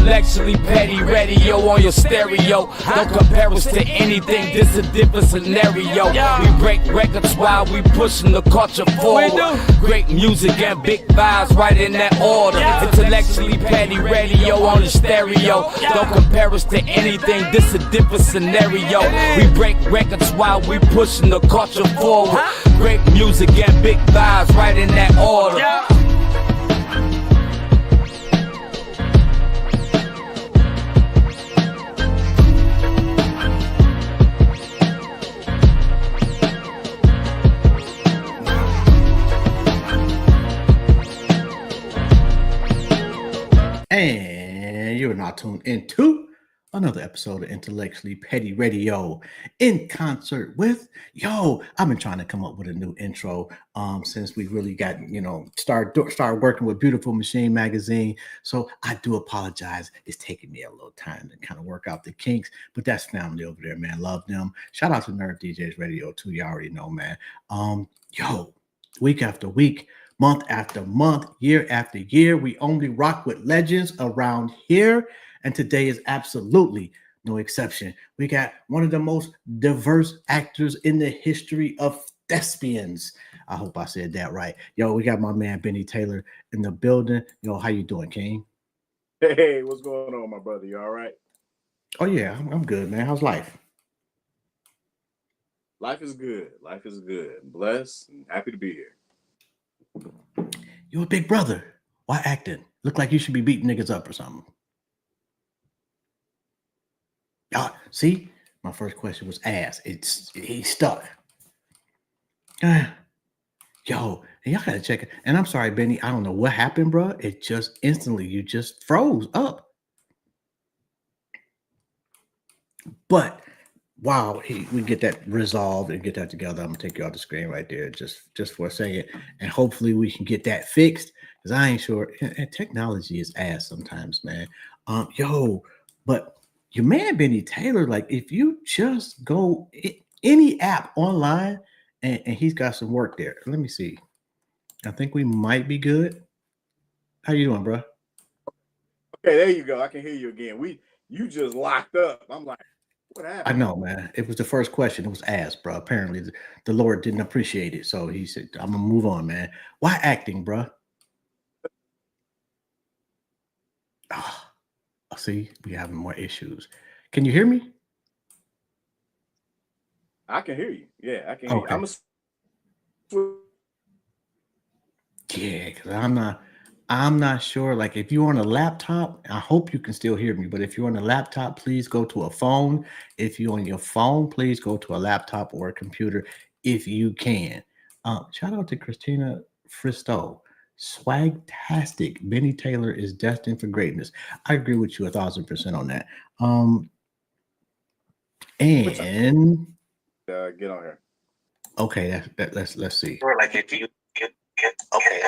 Intellectually petty radio on your stereo. Don't compare us to anything, this a different scenario. We break records while we pushing the culture forward. Great music and big vibes right in that order. Intellectually petty radio on the stereo. Don't compare us to anything, this a different scenario. We break records while we pushing the culture forward. Great music and big vibes right in that order. And you're now tuned into another episode of Intellectually Petty Radio in concert with I've been trying to come up with a new intro since we really got start working with Beautiful Machine magazine. So I do apologize. It's taking me a little time to kind of work out the kinks, but that's family over there, man. Love them. Shout out to Nerd DJs Radio too. You already know, man. Week after week, month after month, year after year, we only rock with legends around here. And today is absolutely no exception. We got one of the most diverse actors in the history of thespians. I hope I said that right. We got my man Bennie Taylor in the building. How you doing, King? Hey, what's going on, my brother? You all right? Oh, yeah, I'm good, man. How's life? Life is good. Life is good. I'm blessed and happy to be here. You're a big brother. Why acting? Look like you should be beating niggas up or something. See, my first question was ass. He's stuck. And y'all gotta check it. And I'm sorry, Benny. I don't know what happened, bro. It just instantly, you just froze up. But wow, we get that resolved and get that together. I'm gonna take you off the screen right there, just for a second, and hopefully we can get that fixed. Because I ain't sure. And technology is ass sometimes, man. But your man Bennie Taylor, like if you just go any app online and he's got some work there. Let me see. I think we might be good. How you doing, bro? Okay, there you go. I can hear you again. You just locked up. I'm like, what happened? I know, man. It was the first question. It was asked, bro. Apparently the Lord didn't appreciate it. So he said, I'm gonna move on, man. Why acting, bro? See, we having more issues. Can you hear me? I can hear you. Yeah, I can hear you. Yeah, because I'm not sure. Like if you're on a laptop, I hope you can still hear me. But if you're on a laptop, please go to a phone. If you're on your phone, please go to a laptop or a computer if you can. Shout out to Christina Fristo. Swagtastic. Bennie Taylor is destined for greatness. I agree with you 1,000% on that. And get on here. Okay, let's see. Or like if you get okay.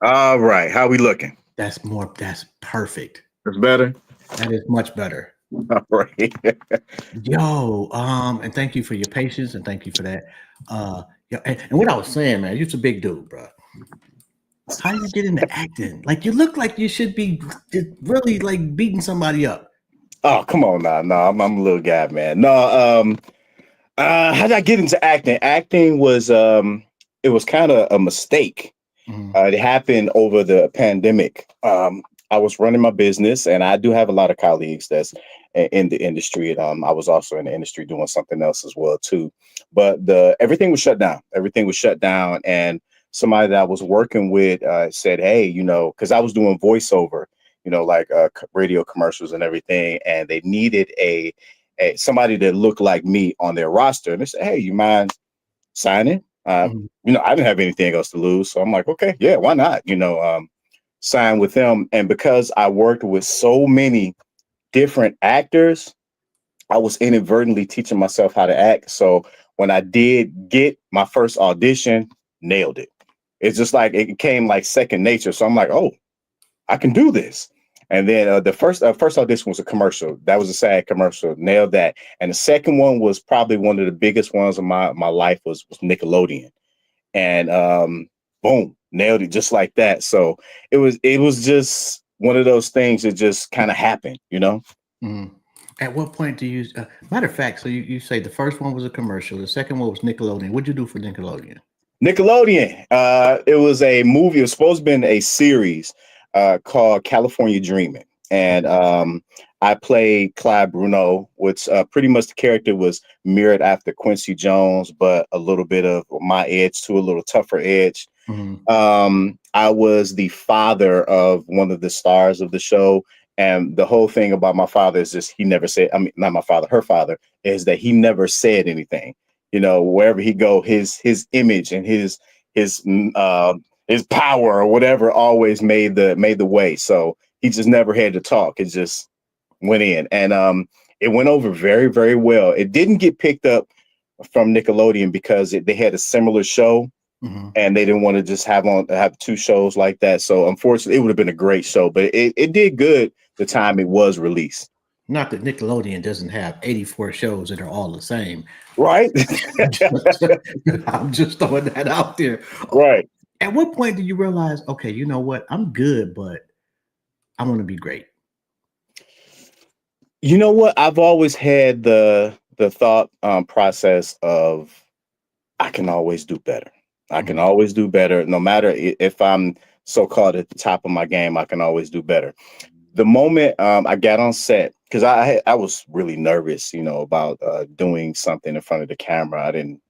All right. How we looking? That's perfect. That's better. That is much better. All right. And thank you for your patience and thank you for that. And what I was saying, man, you're a big dude, bro. How do you get into acting? Like you look like you should be really like beating somebody up. Oh, come on now. No, I'm a little guy, man. No, how did I get into acting? Acting was it was kind of a mistake. Mm-hmm. It happened over the pandemic. I was running my business, and I do have a lot of colleagues that's in the industry. I was also in the industry doing something else as well too. But everything was shut down. Everything was shut down, and somebody that I was working with said, "Hey, because I was doing voiceover, like radio commercials and everything, and they needed a somebody that looked like me on their roster." And they said, "Hey, you mind signing?" I didn't have anything else to lose, so I'm like, "Okay, yeah, why not?" Sign with them. And because I worked with so many different actors, I was inadvertently teaching myself how to act. So when I did get my first audition, nailed it. It's just like it came like second nature. So I'm like, oh, I can do this. And then the first audition was a commercial. That was a SAG commercial. Nailed that. And the second one was probably one of the biggest ones of my life was Nickelodeon. And boom, nailed it just like that. So it was just one of those things that just kind of happened, you know. Mhm. At what point do you? Matter of fact, so you say the first one was a commercial, the second one was Nickelodeon. What'd you do for Nickelodeon? Nickelodeon. It was a movie. It was supposed to be a series called California Dreaming, and I played Clyde Bruno, which pretty much the character was mirrored after Quincy Jones, but a little bit of my edge to a little tougher edge. Mhm. I was the father of one of the stars of the show. And the whole thing about my father is just he never said, I mean, not my father, her father, is that he never said anything. You know, wherever he go, his image and his power or whatever always made the way. So he just never had to talk. It just went in. And it went over very, very well. It didn't get picked up from Nickelodeon because they had a similar show Mhm. and they didn't want to just have two shows like that. So unfortunately, it would have been a great show, but it did good the time it was released. Not that Nickelodeon doesn't have 84 shows that are all the same. Right. I'm just throwing that out there. Right. At what point do you realize, okay, you know what? I'm good, but I want to be great. You know what? I've always had the thought process of I can always do better. I can Mhm. always do better, no matter if I'm so called at the top of my game. I can always do better. The moment I got on set, because I was really nervous, you know, about doing something in front of the camera. I didn't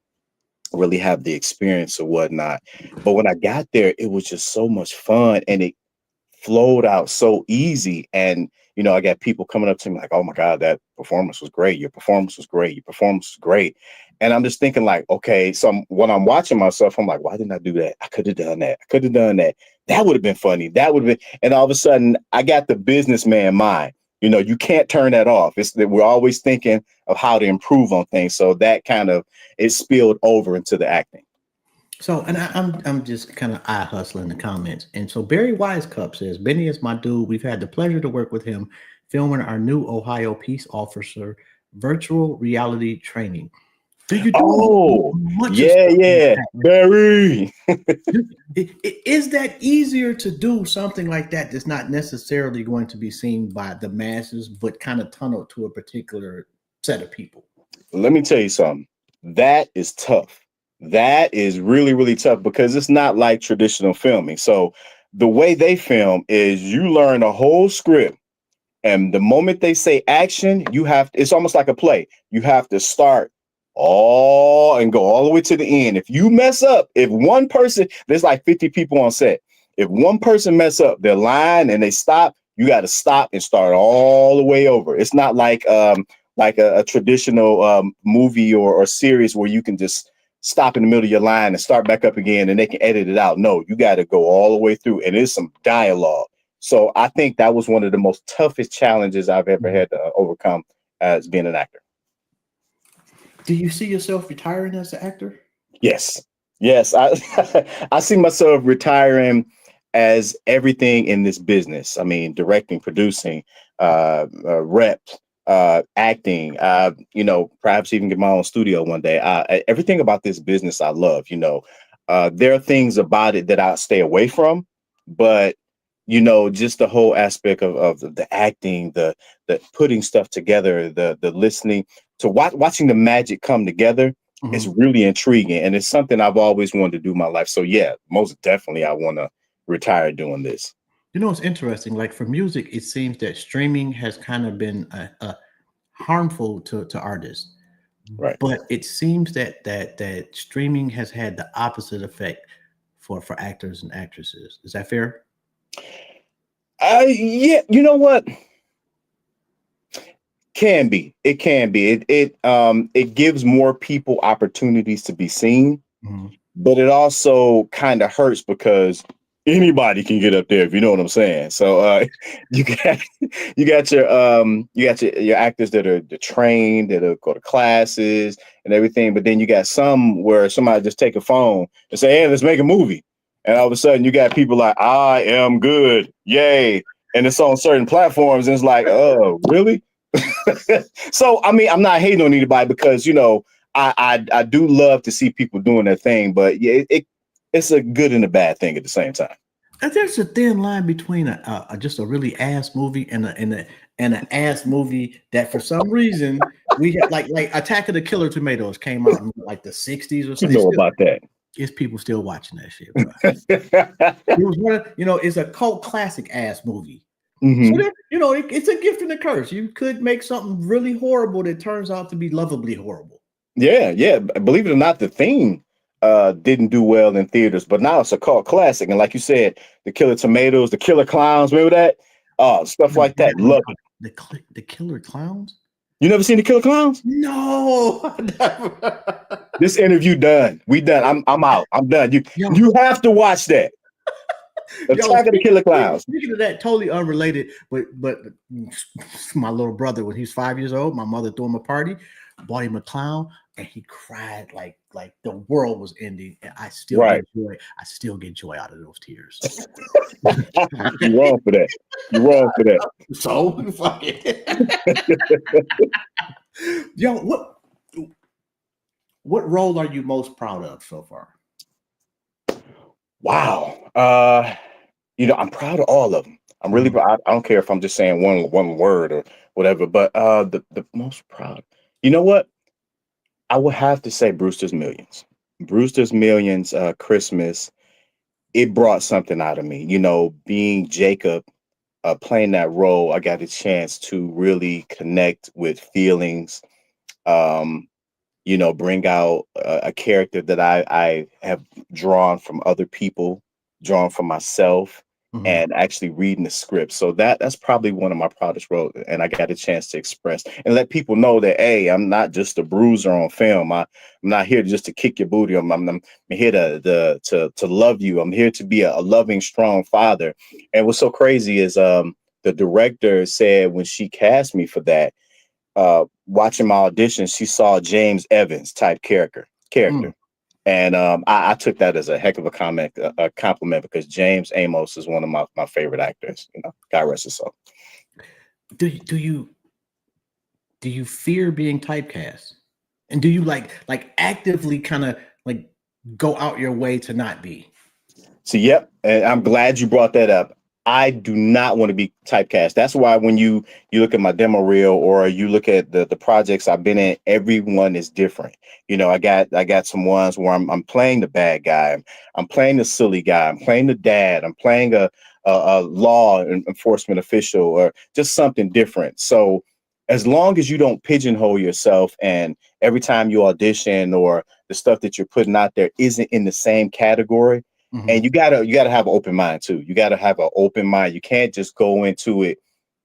really have the experience or whatnot. But when I got there, it was just so much fun, and it flowed out so easy. And I got people coming up to me like, "Oh my God, that performance was great. Your performance was great. Your performance was great." And I'm just thinking like, okay, so when I'm watching myself, I'm like, why didn't I do that? I could have done that. I could have done that. That would have been funny. That would have been. And all of a sudden, I got the businessman mind. You can't turn that off. It's that we're always thinking of how to improve on things. So that kind of it spilled over into the acting. So, and I'm just kind of eye hustling the comments. And so Barry Wisecup says, Benny is my dude. We've had the pleasure to work with him filming our new Ohio peace officer virtual reality training. Do you do Oh, much of yeah, stuff like yeah, that? Barry. Is that easier to do something like that that's not necessarily going to be seen by the masses, but kind of tunneled to a particular set of people? Let me tell you something. That is tough. That is really, really tough because it's not like traditional filming. So the way they film is you learn a whole script, and the moment they say action, it's almost like a play. You have to start all and go all the way to the end. If you mess up, if one person, there's like 50 people on set. If one person mess up their line and they stop, you got to stop and start all the way over. It's not like a traditional movie or series where you can just stop in the middle of your line and start back up again and they can edit it out. No, you got to go all the way through, and there's some dialogue. So I think that was one of the most toughest challenges I've ever had to overcome as being an actor. Do you see yourself retiring as an actor? Yes. Yes. I see myself retiring as everything in this business. I mean, directing, producing, rep, acting, perhaps even get my own studio one day. Everything about this business I love, there are things about it that I stay away from, but just the whole aspect of the acting, the putting stuff together, the listening to watching the magic come together is Mhm. really intriguing. And it's something I've always wanted to do in my life. So yeah, most definitely I want to retire doing this. It's interesting. Like for music, it seems that streaming has kind of been harmful to artists, Right. but it seems that streaming has had the opposite effect for actors and actresses. Is that fair? Yeah, you know what? Can be. It can be. It gives more people opportunities to be seen, Mhm. but it also kind of hurts because anybody can get up there, if you know what I'm saying. So you got your actors that are trained, that are go to classes and everything, but then you got some where somebody just take a phone and say, "Hey, let's make a movie," and all of a sudden you got people like, "I am good, yay," and it's on certain platforms, and it's like, "Oh, really?" So I mean, I'm not hating on anybody because I do love to see people doing their thing, but yeah, it's a good and a bad thing at the same time. And there's a thin line between just a really ass movie and an ass movie that for some reason we had like Attack of the Killer Tomatoes came out in like the 60s or You something. know about that. It's people still watching that shit, bro. It was one of, it's a cult classic ass movie. Mhm. So it's a gift and a curse. You could make something really horrible that turns out to be lovably horrible. Yeah. Believe it or not, the theme didn't do well in theaters, but now it's a cult classic. And like you said, the Killer Tomatoes, the Killer Clowns, remember that? Stuff like that. Love it. The Killer Clowns? You never seen the Killer Clowns? No. This interview done. We done. I'm out. I'm done. You have to watch that. Attack of the Killer Clowns. Speaking of that, totally unrelated, but my little brother, when he's 5 years old, my mother threw him a party, bought him a clown, and he cried like the world was ending. And I still get joy out of those tears. You're wrong for that. You're wrong for that. So fuck it. Yo, what role are you most proud of so far? Wow. I'm proud of all of them. I'm really proud. I don't care if I'm just saying one word or whatever, but the most proud. You know what? I would have to say Brewster's Millions. Brewster's Millions, Christmas, it brought something out of me. Being Jacob, playing that role, I got a chance to really connect with feelings, bring out a character that I have drawn from other people, drawn from myself, and actually reading the script. So that's probably one of my proudest roles. And I got a chance to express and let people know that, hey, I'm not just a bruiser on film. I'm not here just to kick your booty. I'm here to love you. I'm here to be a loving, strong father. And what's so crazy is the director said when she cast me for that, watching my audition, she saw James Evans type character. And I took that as a heck of a compliment because James Amos is one of my favorite actors. God rest his soul. Do you fear being typecast? And do you like actively kind of like go out your way to not be? So, yep. And I'm glad you brought that up. I do not want to be typecast. That's why when you look at my demo reel or you look at the projects I've been in, everyone is different. I got some ones where I'm playing the bad guy, I'm playing the silly guy, I'm playing the dad, I'm playing a law enforcement official or just something different. So as long as you don't pigeonhole yourself and every time you audition or the stuff that you're putting out there isn't in the same category. And you gotta have an open mind too. You gotta have an open mind. You can't just go into it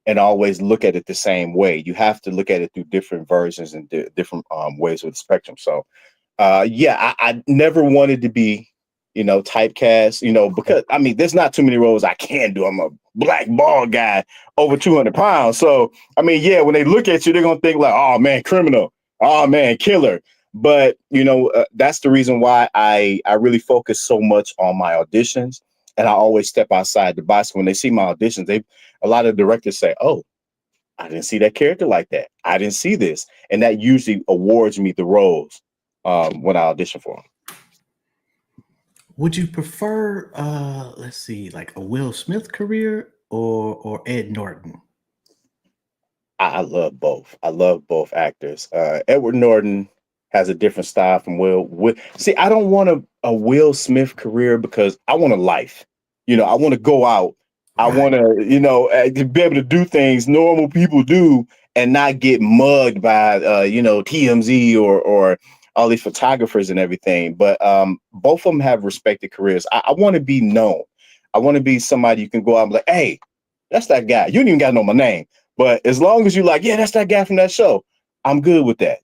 and always look at it the same way. You have to look at it through different versions and different ways of the spectrum. So, I never wanted to be, typecast. Because there's not too many roles I can do. I'm a black bald guy over 200 pounds. So, when they look at you, they're gonna think like, oh man, criminal. Oh man, killer. But, that's the reason why I really focus so much on my auditions. And I always step outside the box. When they see my auditions, a lot of directors say, oh, I didn't see that character like that. I didn't see this. And that usually awards me the roles when I audition for them. Would you prefer, let's see, like a Will Smith career or Ed Norton? I love both. I love both actors. Edward Norton has a different style from Will. See, I don't want a Will Smith career because I want a life. I want to go out. I want to, be able to do things normal people do and not get mugged by, TMZ or all these photographers and everything. But both of them have respected careers. I want to be known. I want to be somebody you can go out and be like, hey, that's that guy. You don't even got to know my name. But as long as you're like, yeah, that's that guy from that show, I'm good with that.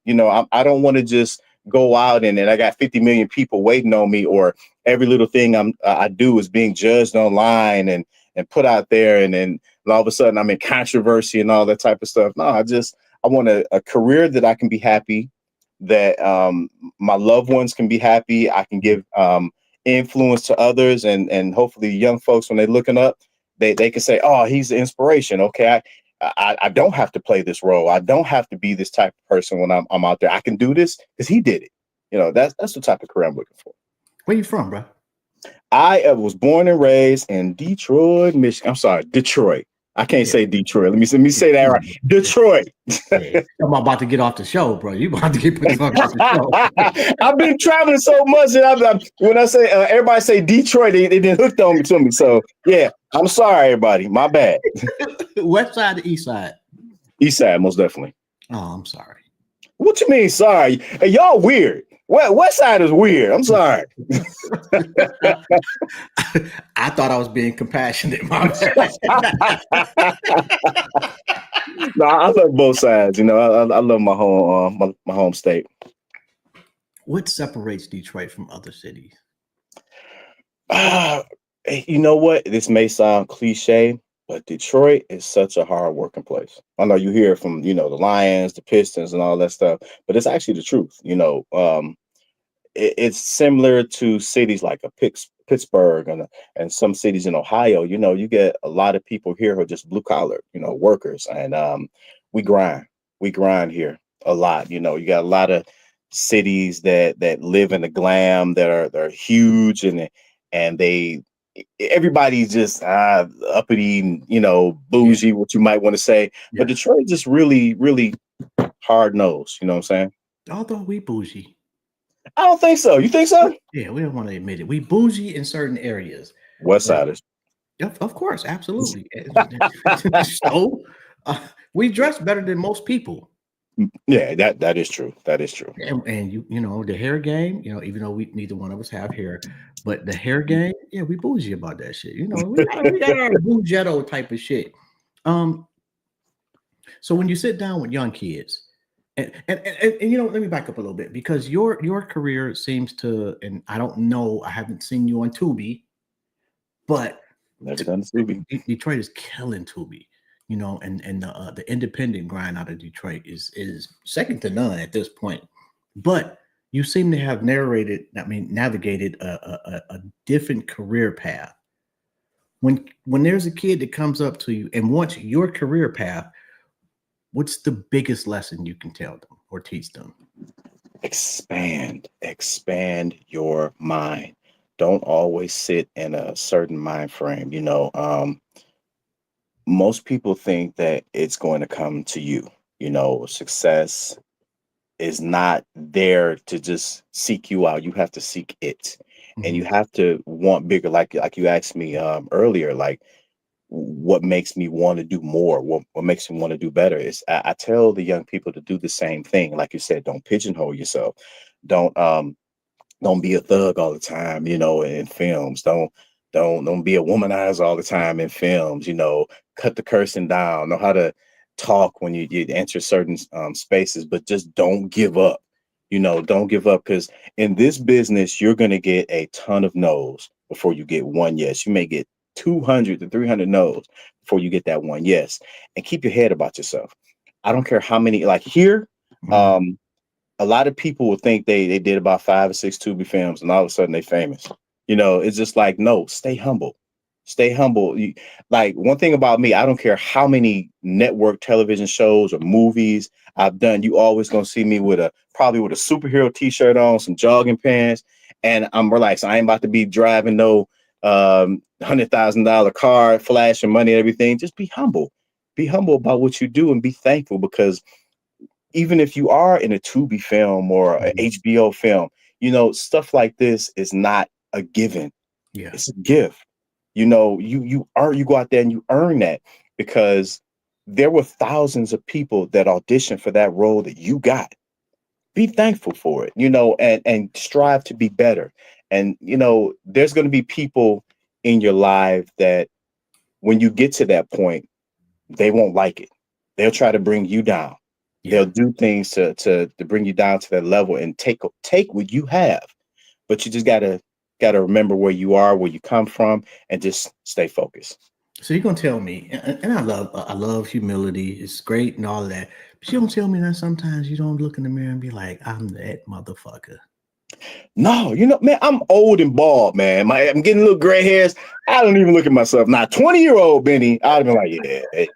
I don't want to just go out and I got 50 million people waiting on me, or every little thing I do is being judged online and put out there. And then all of a sudden I'm in controversy and all that type of stuff. No, I want a career that I can be happy, that my loved ones can be happy. I can give influence to others and hopefully young folks, when they're looking up, they can say, oh, he's the inspiration. Okay. I don't have to play this role. I don't have to be this type of person when I'm out there. I can do this because he did it. That's the type of career I'm looking for. Where you from, bro? I was born and raised in Detroit, Michigan. I'm sorry, Detroit. I can't say Detroit. Let me say that right. Detroit. Yeah. I'm about to get off the show, bro. You about to get put the fuck off the show. I've been traveling so much that when I say everybody say Detroit, they didn't hooked on me to me. So yeah, I'm sorry, everybody. My bad. West side or east side? East side, most definitely. Oh, I'm sorry. What you mean, sorry? Hey, y'all weird. West side is weird. I'm sorry. I thought I was being compassionate. My No, I love both sides. You know, I love my home my home state. What separates Detroit from other cities? You know what? This may sound cliche, but Detroit is such a hard working place. I know you hear it from, the Lions, the Pistons, and all that stuff, but it's actually the truth. It's similar to cities like Pittsburgh and some cities in Ohio. You get a lot of people here who are just blue collar, workers, and we grind. We grind here a lot. You got a lot of cities that live in the glam they're huge and everybody's just uppity and bougie, what you might want to say. Yeah. But Detroit is just really, really hard nosed. You know what I'm saying? Although we bougie. I don't think so. You think so? Yeah, we don't want to admit it. We bougie in certain areas. West Siders. Of course, absolutely. So we dress better than most people. Yeah, that is true. That is true. And the hair game, even though neither one of us have hair, but the hair game, yeah, we bougie about that shit. We got our bougetto type of shit. So when you sit down with young kids, and let me back up a little bit, because your career seems to, and I don't know, I haven't seen you on Tubi, but Never done Tubi. Detroit is killing Tubi, and the independent grind out of Detroit is second to none at this point. But you seem to have navigated a different career path. When there's a kid that comes up to you and wants your career path, what's the biggest lesson you can tell them or teach them? Expand your mind. Don't always sit in a certain mind frame. Most people think that it's going to come to you. Success is not there to just seek you out. You have to seek it, and you have to want bigger. Like you asked me earlier, like what makes me want to do more, what makes me want to do better is I tell the young people to do the same thing. Like you said, don't pigeonhole yourself. Don't be a thug all the time, in films. Don't be a womanizer all the time in films. Cut the cursing down. Know how to talk when you enter certain spaces, but just don't give up. Don't give up, because in this business, you're going to get a ton of no's before you get one yes. You may get 200 to 300 no's before you get that one yes. And keep your head about yourself. I don't care how many, like here, a lot of people will think they did about 5 or 6 Tubi films and all of a sudden they famous. It's just like, no, stay humble. Stay humble. Like, one thing about me, I don't care how many network television shows or movies I've done, you always gonna see me probably with a superhero t-shirt on, some jogging pants, and I'm relaxed. I ain't about to be driving no $100,000 car, flashing money and everything. Just be humble. Be humble about what you do and be thankful, because even if you are in a Tubi film or an HBO film, stuff like this is not a given. Yeah. It's a gift. You go out there and you earn that, because there were thousands of people that auditioned for that role that you got. Be thankful for it, and strive to be better. And, there's going to be people in your life that when you get to that point, they won't like it. They'll try to bring you down. Yeah. They'll do things to bring you down to that level and take what you have. But you just gotta remember where you are, where you come from, and just stay focused. So you're gonna tell me, and I love humility. It's great and all of that. But you don't tell me that sometimes you don't look in the mirror and be like, I'm that motherfucker. No, man, I'm old and bald, man. I'm getting little gray hairs. I don't even look at myself. Now, 20-year-old Benny, I'd be like, yeah,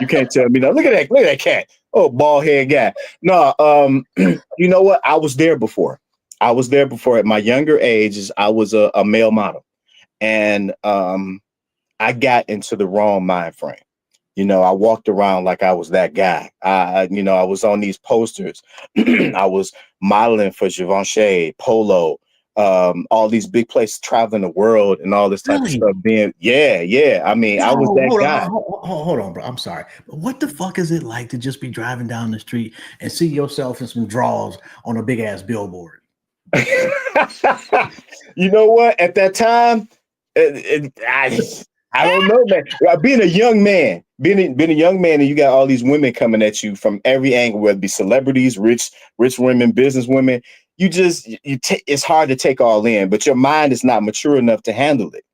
you can't tell me no. Look at that cat. Oh, bald head guy. No, you know what? I was there before. At my younger ages, I was a male model. and I got into the wrong mind frame. I walked around like I was that guy. I was on these posters. I was modeling for Givenchy, Polo, all these big places, traveling the world and all this type of Really? stuff. Yeah. I mean, Yo, I was that hold guy. on, hold on, bro. I'm sorry, but what the fuck is it like to just be driving down the street and see yourself in some draws on a big ass billboard? You know what? At that time, I don't know, man. Being a young man, being a young man, and you got all these women coming at you from every angle, whether it be celebrities, rich women, business women. It's hard to take all in, but your mind is not mature enough to handle it.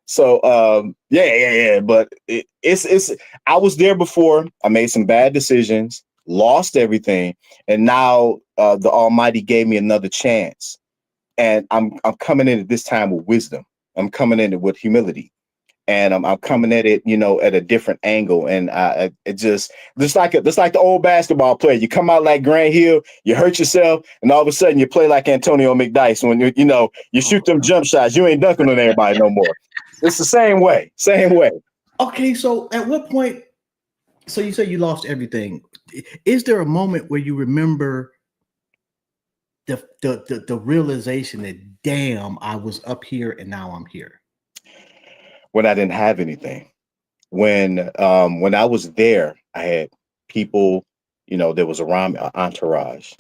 So yeah. But it's I was there before. I made some bad decisions, lost everything, and now the Almighty gave me another chance. And I'm coming in at this time with wisdom. I'm coming in it with humility, and I'm coming at it, at a different angle. And it just like the old basketball player. You come out like Grant Hill, you hurt yourself, and all of a sudden you play like Antonio McDyess. When you shoot them jump shots, you ain't dunking on everybody no more. It's the same way. Okay, so at what point? So you say you lost everything. Is there a moment where you remember the realization that damn, I was up here and now I'm here? When I didn't have anything, when I was there, I had people, that was around me, an entourage,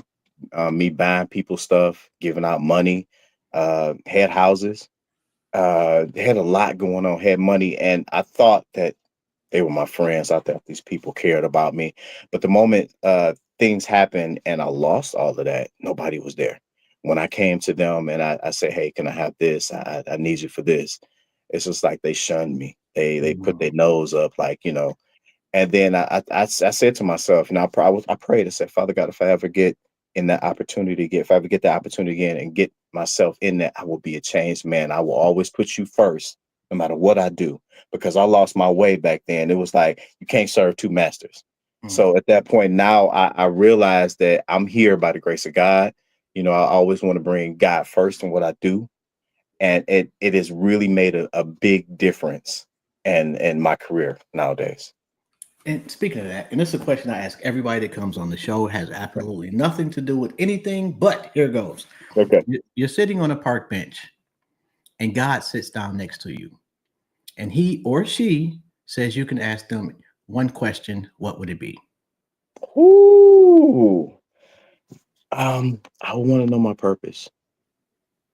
me buying people stuff, giving out money, had houses, had a lot going on, had money, and I thought that they were my friends. I thought these people cared about me. But the moment things happened and I lost all of that, nobody was there. When I came to them and I said, "Hey, can I have this? I need you for this." It's just like they shunned me. They put their nose up, And then I said to myself, and I prayed. I said, "Father God, if I ever get in that opportunity again, if I ever get the opportunity again and get myself in that, I will be a changed man. I will always put you first, no matter what I do, because I lost my way back then. It was like you can't serve two masters." So at that point, now I realized that I'm here by the grace of God. I always want to bring God first in what I do, and it has really made a big difference in my career nowadays. And speaking of that, and this is a question I ask everybody that comes on the show, has absolutely nothing to do with anything, but here goes. Okay. You're sitting on a park bench and God sits down next to you and he or she says you can ask them one question. What would it be? Ooh. I want to know my purpose.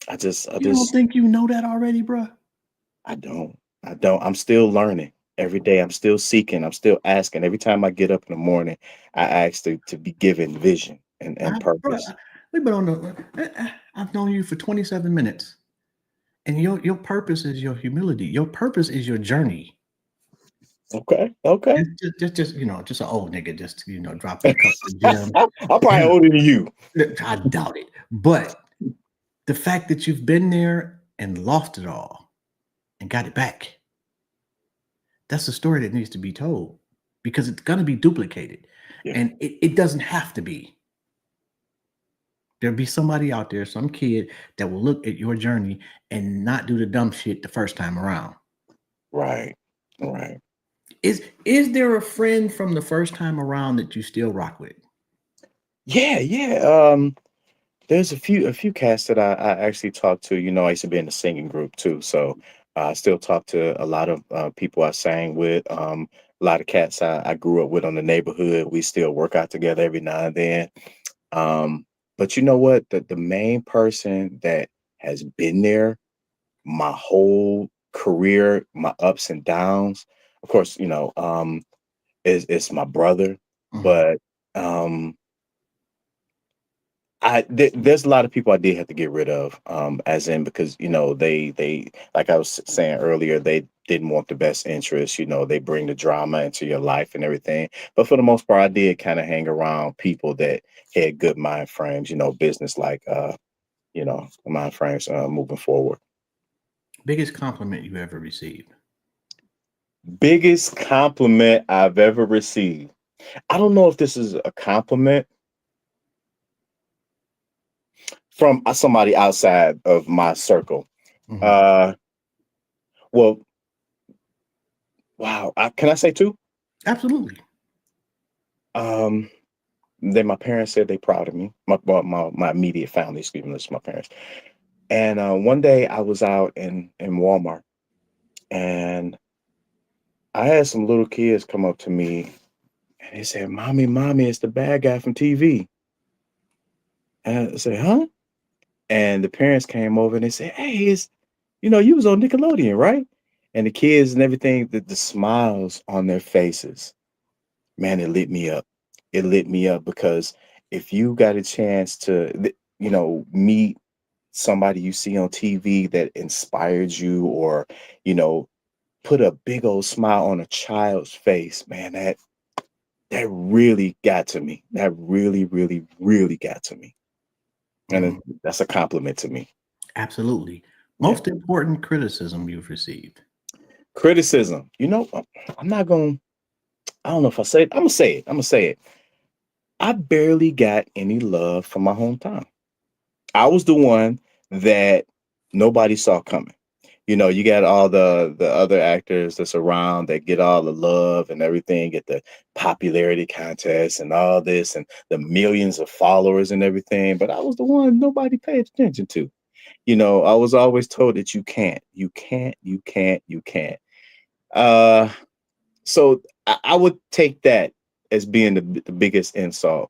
I You don't think you know that already, bro? I don't. I'm still learning every day. I'm still seeking. I'm still asking. Every time I get up in the morning, I ask to be given vision and Bro, purpose. we've been on I've known you for 27 minutes. And your purpose is your humility. Your purpose is your journey. Okay. Okay. Just just an old nigga, just dropping a couple of gems. I'm probably older than you. I doubt it. But the fact that you've been there and lost it all and got it back, that's a story that needs to be told because it's going to be duplicated. Yeah. And it doesn't have to be. There'll be somebody out there, some kid that will look at your journey and not do the dumb shit the first time around. Right. Right. Is there a friend from the first time around that you still rock with? Yeah. There's a few cats that I actually talk to. I used to be in the singing group too, so I still talk to a lot of people I sang with. A lot of cats I grew up with on the neighborhood. We still work out together every now and then. But you know what? The main person that has been there my whole career, my ups and downs, of course, is my brother, Mhm. but there's a lot of people I did have to get rid of, as in because they like I was saying earlier, they didn't want the best interest. They bring the drama into your life and everything. But for the most part, I did kind of hang around people that had good mind frames. Business like mind frames moving forward. Biggest compliment you ever received? Biggest compliment I've ever received. I don't know if this is a compliment from somebody outside of my circle. Mhm. Uh, Well, wow. Can I say two? Absolutely. Um, then my parents said they proud of me. My immediate family, excuse me, that's my parents. And one day I was out in Walmart, and I had some little kids come up to me and they said, "Mommy, mommy, it's the bad guy from TV." And I said, "Huh?" And the parents came over and they said, "Hey, you was on Nickelodeon, right?" And the kids and everything, the smiles on their faces, man, it lit me up. It lit me up because if you got a chance to, meet somebody you see on TV that inspired you, or, you know, put a big old smile on a child's face, man, that really got to me. That really, really, really got to me. And Mhm. that's a compliment to me. Absolutely. Yeah. Most important criticism you've received. Criticism. I'm not going, I don't know if I say it. I'm going to say it. I'm going to say it. I barely got any love from my hometown. I was the one that nobody saw coming. You got all the other actors that's around that get all the love and everything, get the popularity contests and all this and the millions of followers and everything. But I was the one nobody paid attention to. I was always told that you can't, you can't, you can't, you can't. Uh, so I would take that as being the biggest insult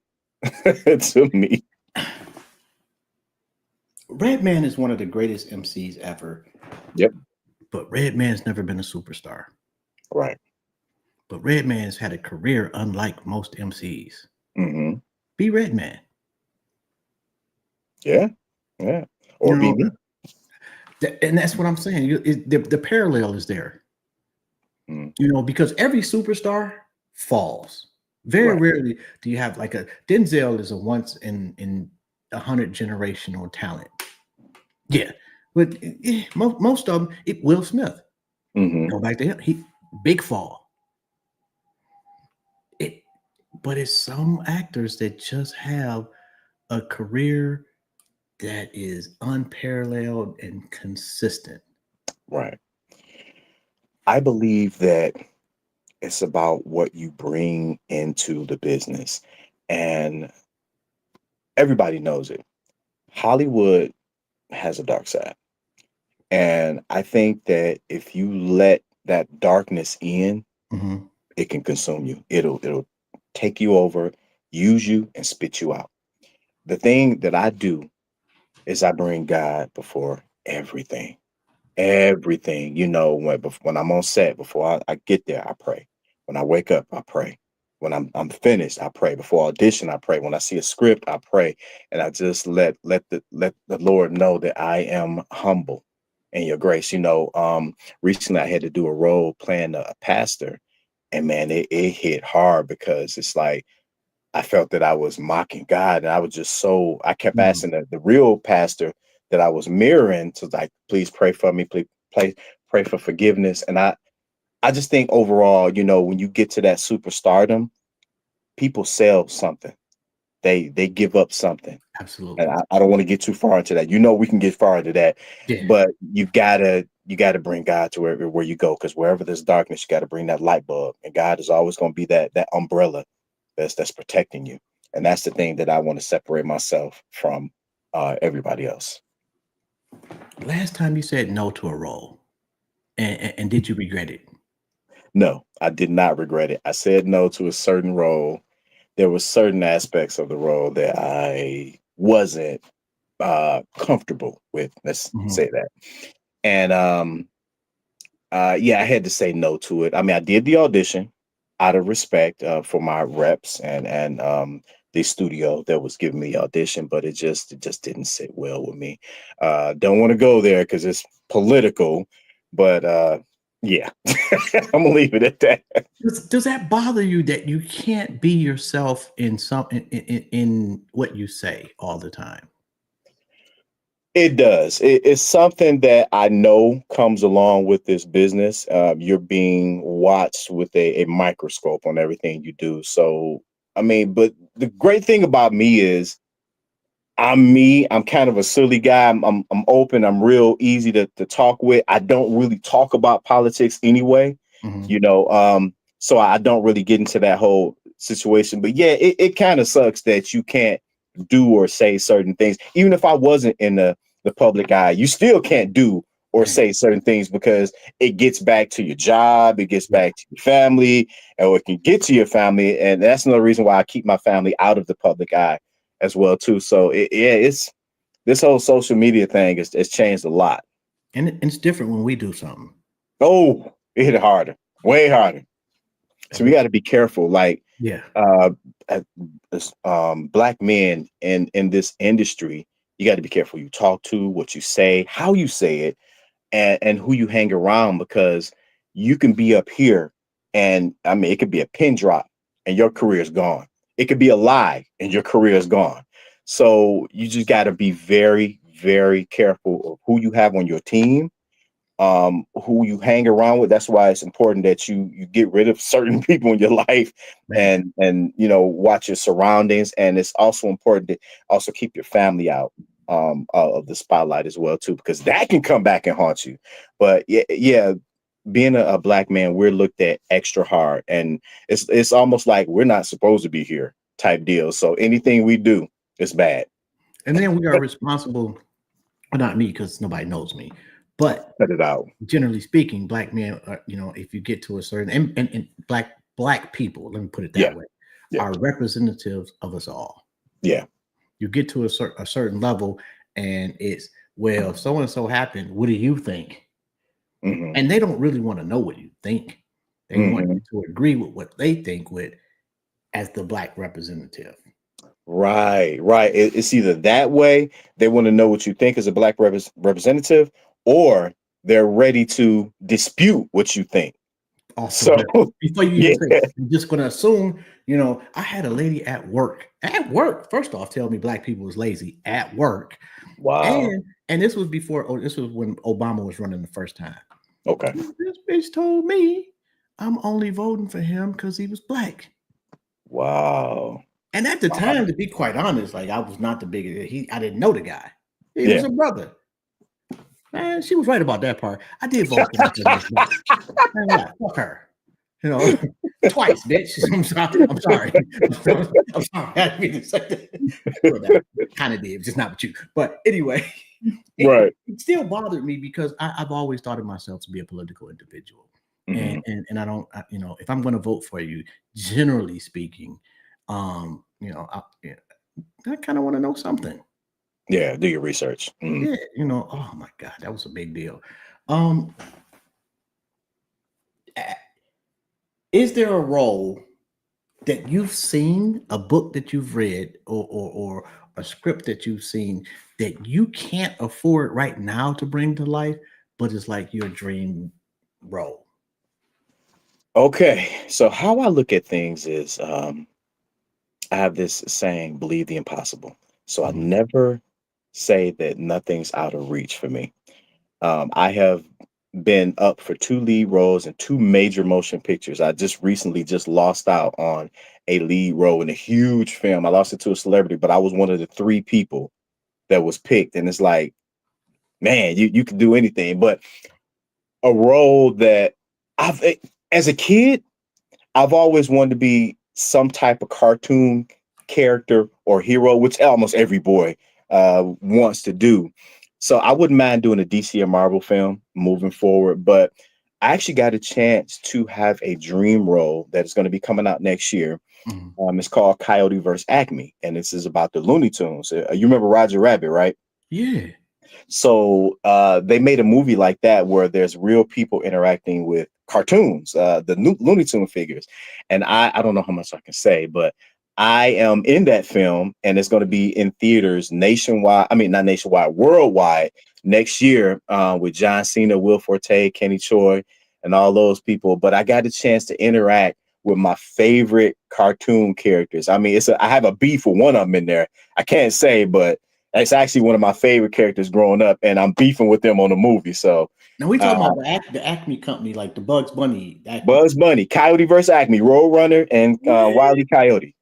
to me. Redman is one of the greatest MCs ever, Yep. but Redman's never been a superstar. Right. But Redman's had a career unlike most MCs. Hmm. Be Redman. Yeah. Yeah. You Or be know, me. and that's what I'm saying. The parallel is there. Mm. Because every superstar falls. Very Right. rarely do you have like a Denzel is a once in 100 generational talent. Yeah, but most of them, Will Smith. Hmm. Go back to him. He big fall. It, but it's some actors that just have a career that is unparalleled and consistent. Right. I believe that it's about what you bring into the business. And everybody knows it. Hollywood has a dark side. And I think that if you let that darkness in, Mhm. it can consume you. It'll take you over, use you, and spit you out. The thing that I do is I bring God before everything. Everything, when I'm on set, before I get there, I pray. When I wake up, I pray. When I'm finished, I pray. Before audition, I pray. When I see a script, I pray. And I just let the Lord know that I am humble in your grace. Recently I had to do a role playing a pastor, and man, it hit hard because it's like I felt that I was mocking God, and I kept Mhm. asking the real pastor that I was mirroring to, like, please pray for me, please pray for forgiveness. And I just think overall, when you get to that superstardom, people sell something. They give up something. And Absolutely. I don't want to get too far into that. We can get far into that, Yeah. but you gotta bring God to where you go, because wherever there's darkness, you got to bring that light bulb, and God is always going to be that umbrella that's protecting you. And that's the thing that I want to separate myself from everybody else. Last time you said no to a role, and did you regret it? No, I did not regret it. I said no to a certain role. There were certain aspects of the role that I wasn't comfortable with. Let's Mhm. say that. And yeah, I had to say no to it. I mean, I did the audition out of respect for my reps and the studio that was giving me the audition, but it just didn't sit well with me. Don't want to go there because it's political, but yeah, I'm gonna leave it at that. Does that bother you that you can't be yourself in what you say all the time? It does. It's something that I know comes along with this business. You're being watched with a microscope on everything you do. So, I mean, but the great thing about me is I'm me. I'm kind of a silly guy. I'm open. I'm real easy to talk with. I don't really talk about politics anyway, Mhm. you know. So I don't really get into that whole situation. But yeah, it kind of sucks that you can't do or say certain things. Even if I wasn't in the public eye, you still can't do or Right. say certain things because it gets back to your job, it gets Yeah. back to your family, or it can get to your family. And that's another reason why I keep my family out of the public eye as well too. So it's this whole social media thing has changed a lot. And it's different when we do something. Oh, it hit harder, way harder. So we And got to be careful. Like yeah. uh, black men in this industry, you got to be careful. You talk to, what you say, how you say it, and who you hang around because you can be up here, and I mean it could be a pin drop and your career is gone. It could be a lie and your career is gone. So you just got to be very, very careful of who you have on your team, who you hang around with. That's why it's important that you get rid of certain people in your life Man. and you know watch your surroundings. And it's also important to also keep your family out of the spotlight as well too, because that can come back and haunt you. But yeah, being a black man, we're looked at extra hard, and it's almost like we're not supposed to be here type deal. So anything we do is bad. And then we are responsible, well, not me because nobody knows me, but Cut it out. generally speaking, black men are, if you get to a certain and black people, let me put it Yeah, that way, yeah, are representatives of us all. yeah. You get to a certain level, and it's, well, so and so happened. What do you think? Hmm. And they don't really want to know what you think. They want Hmm. you to agree with what they think with as the black representative. Right, right. It's either that way they want to know what you think as a black representative, or they're ready to dispute what you think. Off the So rip. Before you even yeah, say, I'm just gonna assume, I had a lady at work, first off, tell me black people was lazy at work. wow. And this was this was when Obama was running the first time. Okay. This bitch told me I'm only voting for him because he was black. Wow. And at the Wow. time, to be quite honest, like I was not the biggest. I didn't know the guy. He was Yeah. a brother. Man, she was right about that part. I did vote for him because he was black. Man, what? Fuck her. You know, twice, bitch. I'm sorry. I'm sorry. I'm sorry. I didn't mean to say that. Well, that kind of did, just not with you. But anyway, Right. it still bothered me because I've always thought of myself to be a political individual. Hmm. And I don't, if I'm going to vote for you, generally speaking, I kind of want to know something. Yeah. Do your research. Mhm. Yeah, oh my God, that was a big deal. Um, is there a role that you've seen, a book that you've read, or a script that you've seen that you can't afford right now to bring to life, but it's like your dream role? Okay. So how I look at things is I have this saying, believe the impossible. So I Mhm. never say that nothing's out of reach for me. I have been up for two lead roles in two major motion pictures. I just recently just lost out on a lead role in a huge film. I lost it to a celebrity, but I was one of the three people that was picked. And it's like, man, you can do anything. But a role that as a kid, I've always wanted to be some type of cartoon character or hero, which almost every boy wants to do. So I wouldn't mind doing a DC or Marvel film moving forward, but I actually got a chance to have a dream role that is going to be coming out next year. Mhm. It's called Coyote vs. Acme, and this is about the Looney Tunes. You remember Roger Rabbit, right? Yeah. So they made a movie like that where there's real people interacting with cartoons, the new Looney Tune figures. And I don't know how much I can say, but I am in that film and it's going to be in theaters nationwide. I mean, not nationwide, worldwide next year with John Cena, Will Forte, Kenny Choi, and all those people. But I got a chance to interact with my favorite cartoon characters. I mean, I have a beef with one of them in there. I can't say, but it's actually one of my favorite characters growing up, and I'm beefing with them on the movie. So, Now we uh, talking about the Acme company, like the Bugs Bunny Acme. Bugs Bunny, Coyote vs. Acme, Road Runner, and Yeah. Wile E. Coyote.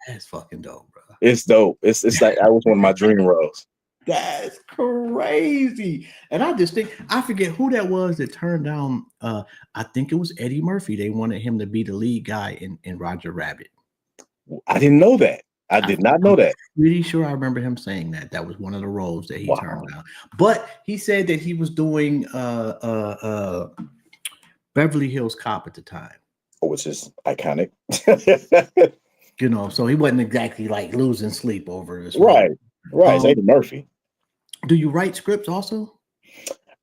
That's fucking dope, bro. It's dope. It's like that was one of my dream roles. That's crazy. And I just think I forget who that was that turned down. I think it was Eddie Murphy. They wanted him to be the lead guy in Roger Rabbit. I didn't know that. I did not know that. Pretty sure I remember him saying that. That was one of the roles that he Wow. turned down. But he said that he was doing Beverly Hills Cop at the time. Which is iconic. You know, so he wasn't exactly like losing sleep over this. Right. It's Eddie Murphy. Do you write scripts also?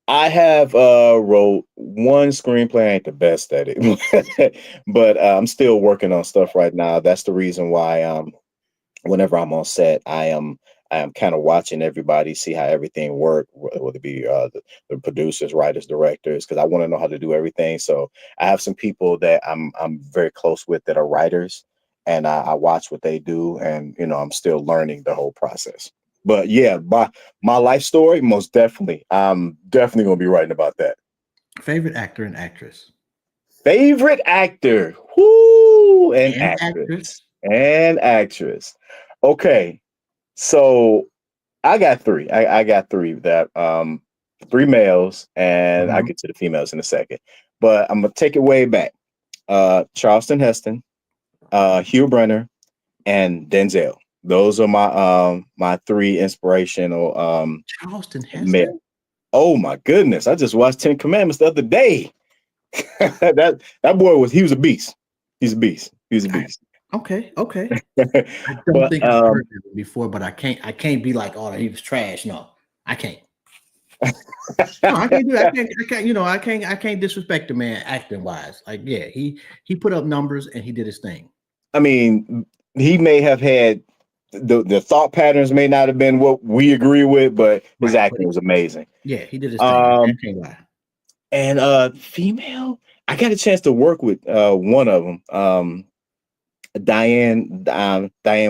I have wrote one screenplay. I ain't the best at it, but I'm still working on stuff right now. That's the reason why whenever I'm on set, I am kind of watching everybody, see how everything works, whether it be the producers, writers, directors, because I want to know how to do everything. So I have some people that I'm very close with that are writers, and I watch what they do, and I'm still learning the whole process. But yeah, my life story, most definitely, I'm definitely gonna be writing about that. Favorite actor and actress? Favorite actor, whoo, and actress. Okay, so I got three. I got three that three males, and I'll get to the females in a second. But I'm gonna take it way back. Charleston Heston, Hugh Brenner, and Denzel. Those are my three inspirational Charleston men. Heston. Oh my goodness! I just watched 10 Commandments the other day. that boy was a beast. He's a beast. He was a beast. Okay. I don't think I've heard that before, but I can't be like, oh, he was trash. No, I can't. No, I can't do that. I can't disrespect the man acting wise. Like, yeah, he put up numbers and he did his thing. I mean, he may have had the thought patterns may not have been what we agree with, but his acting was amazing. Yeah, he did his thing. I can't lie. And female, I got a chance to work with one of them, Diane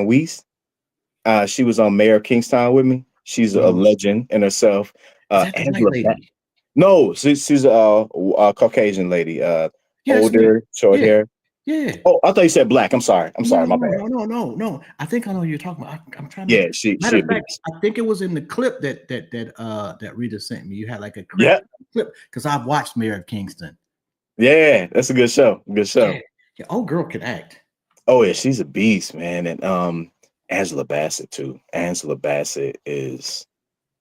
Weiss. She was on Mayor of Kingstown with me. She's a legend in herself. Angela, no, she's a Caucasian lady, older, short hair. Yeah. Oh, I thought you said black. I'm sorry. My bad. No. I think I know who you're talking about. I'm trying to. Yeah, she. Matter of fact, I think it was in the clip that Rita sent me. You had like a clip because I've watched Mayor of Kingston. Yeah, that's a good show. Yeah. Oh, girl can act. Oh yeah, she's a beast, man. And Angela Bassett too. Angela Bassett is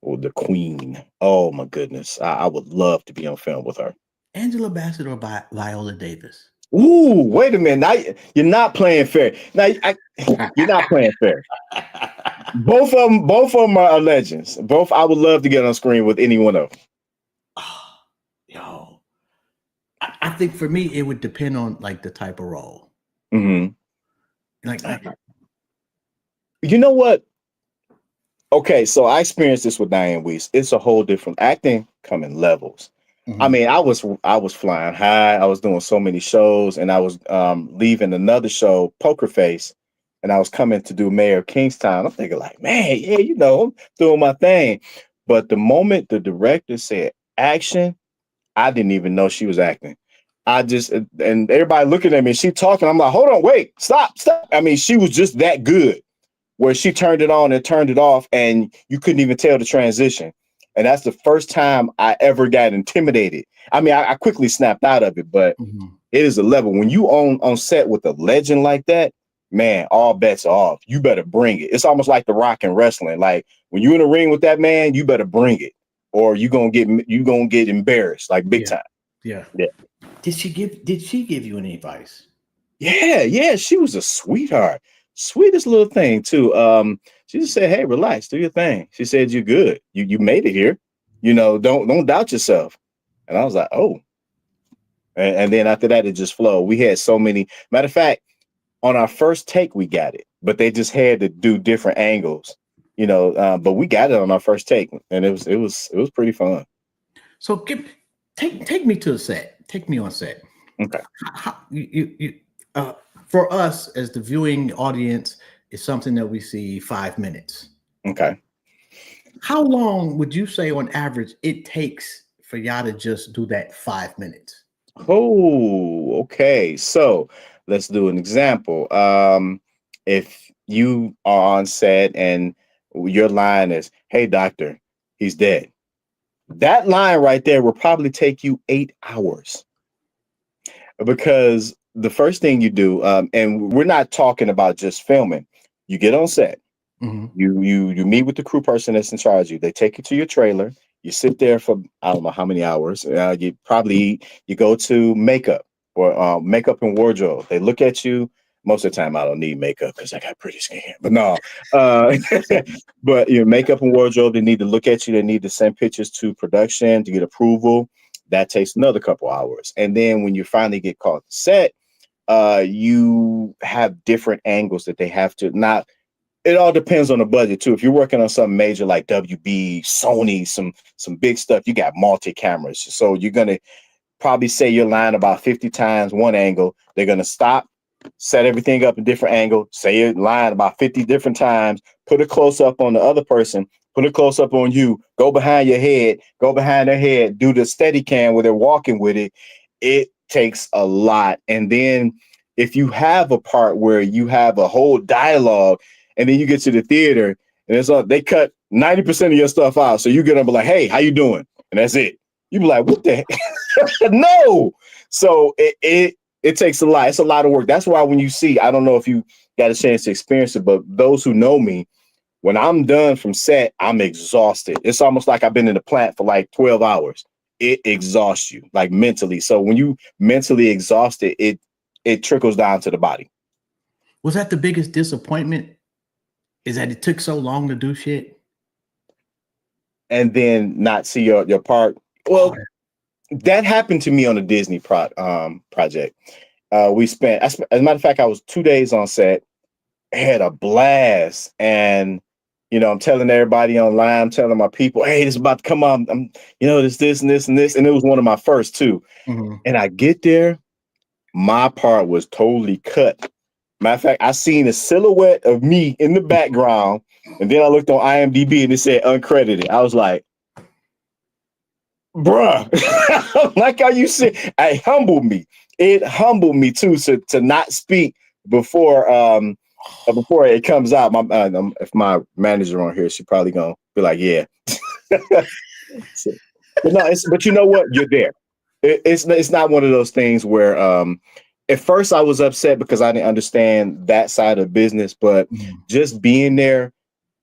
the queen. Oh my goodness, I would love to be on film with her. Angela Bassett or Viola Davis? Ooh, wait a minute. Now you're not playing fair. Now you're not playing fair. Both of them are legends. Both I would love to get on screen with any one of them. Oh, yo, I think for me it would depend on like the type of role. Mm-hmm. Like, you know what? Okay, so I experienced this with Diane Weiss. It's a whole different acting come in levels. I mean, I was flying high. I was doing so many shows, and I was leaving another show, Poker Face, and I was coming to do Mayor of Kingstown. I'm thinking like, man, yeah, I'm doing my thing. But the moment the director said action, I didn't even know she was acting. And everybody looking at me, she talking. I'm like, hold on, wait, stop. I mean, she was just that good where she turned it on and turned it off, and you couldn't even tell the transition. And that's the first time I ever got intimidated. I mean, I quickly snapped out of it, but it is a level. When you on set with a legend like that, man, all bets are off. You better bring it. It's almost like The Rock in wrestling. Like when you're in a ring with that man, you better bring it, or you're gonna get embarrassed, like big time. Yeah. Did she give you any advice? Yeah. She was a sweetheart. Sweetest little thing too. She just said, "Hey, relax, do your thing." She said, "You're good. You made it here. Don't doubt yourself." And I was like, "Oh." And then after that, it just flowed. We had so many. Matter of fact, on our first take, we got it, but they just had to do different angles, But we got it on our first take, and it was pretty fun. So take me to the set. Take me on set. Okay. For us as the viewing audience, is something that we see 5 minutes. Okay. How long would you say on average it takes for y'all to just do that 5 minutes? Oh, okay. So let's do an example. If you are on set and your line is, "Hey, doctor, he's dead." That line right there will probably take you 8 hours because the first thing you do, and we're not talking about just filming. You get on set, Mhm. you meet with the crew person that's in charge of you. They take you to your trailer. You sit there for I don't know how many hours. You probably eat. You go to makeup or makeup and wardrobe. They look at you. Most of the time, I don't need makeup because I got pretty skin. But no, uh, but your makeup and wardrobe. They need to look at you. They need to send pictures to production to get approval. That takes another couple hours. And then when you finally get called to set, you have different angles that they have to not. It all depends on the budget too. If you're working on something major like WB, Sony, some big stuff, you got multi cameras. So you're gonna probably say your line about 50 times one angle. They're gonna stop, set everything up a different angle, say your line about 50 different times, put a close up on the other person, put a close up on you, go behind your head, go behind their head, do the steady cam where they're walking with it. It takes a lot. And then if you have a part where you have a whole dialogue and then you get to the theater and they cut 90% of your stuff out. So you get up and be like, "Hey, how you doing?" And that's it. You be like, "What the heck?" No. So it takes a lot. It's a lot of work. That's why when you see, I don't know if you got a chance to experience it, but those who know me, when I'm done from set, I'm exhausted. It's almost like I've been in the plant for like 12 hours. It exhausts you like mentally. So when you mentally exhausted, it trickles down to the body. Was that the biggest disappointment? Is that it took so long to do shit? And then not see your part. Well, that happened to me on a Disney project. As a matter of fact, I was 2 days on set, had a blast, and I'm telling everybody online, I'm telling my people, "Hey, this is about to come on. This and this and this," and it was one of my first two. Mhm. And I get there, my part was totally cut. Matter of fact, I seen a silhouette of me in the background, and then I looked on IMDb and it said uncredited. I was like, "Bruh," like how you said, it humbled me. It humbled me too to not speak before it comes out. If my manager on here, she probably gonna be like, "Yeah." So, but no, but you know what? You're there. It's not one of those things where at first I was upset because I didn't understand that side of business, but Mhm. just being there,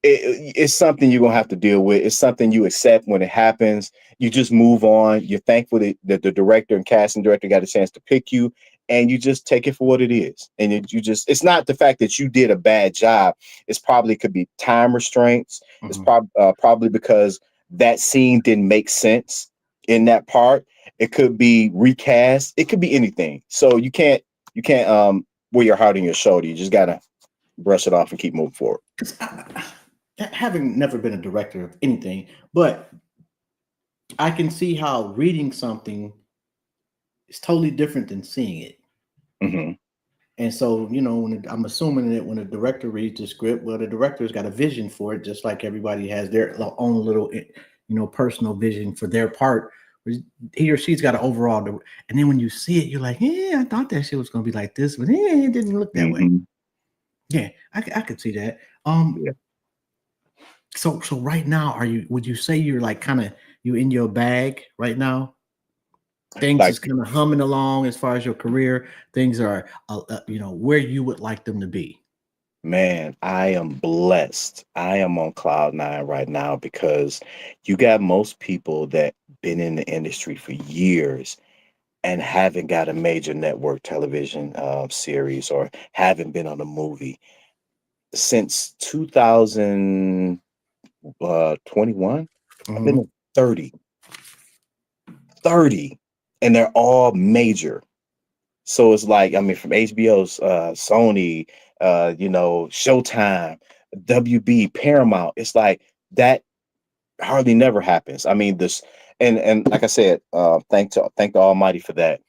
it's something you're gonna have to deal with. It's something you accept when it happens. You just move on. You're thankful that the director and casting director got a chance to pick you, and you just take it for what it is. And it's not the fact that you did a bad job. It's probably could be time restraints. It's Mhm. probably because that scene didn't make sense in that part. It could be recast. It could be anything. So you can't wear your heart on your shoulder. You just gotta brush it off and keep moving forward. 'Cause having never been a director of anything, but I can see how reading something is totally different than seeing it. Hmm. And so, I'm assuming that when a director reads the script, well, the director's got a vision for it, just like everybody has their own little, personal vision for their part. He or she's got an overall, and then when you see it, you're like, "Yeah, I thought that shit was gonna be like this, but it didn't look that way." Hmm. Yeah, I could see that. Yeah. So right now, would you say you're like kind of you in your bag right now? Things Like, is kind of humming along as far as your career. Things are, where you would like them to be. man, I am blessed. I am on cloud nine right now because you got most people that been in the industry for years and haven't got a major network television series or haven't been on a movie since 2021. I've been Mhm. in 30, and they're all major. So it's like, I mean, from HBO's, Sony, Showtime, WB, Paramount. It's like that hardly never happens. I mean, and like I said, thank the Almighty for that.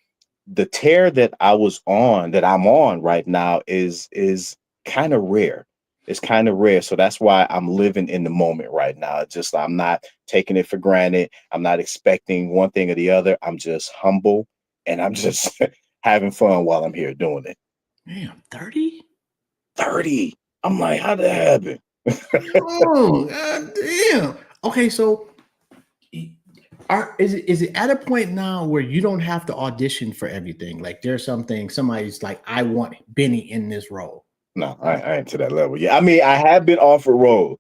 The tear that I'm on right now is kind of rare. It's kind of rare. So that's why I'm living in the moment right now. It's just I'm not taking it for granted. I'm not expecting one thing or the other. I'm just humble and I'm just having fun while I'm here doing it. Damn, 30? 30. I'm like, how did that happen? Oh, God damn. Okay, so is it at a point now where you don't have to audition for everything? Like there's something somebody's like, I want Benny in this role. No, I ain't to that level. Yeah, I mean, I have been offered roles.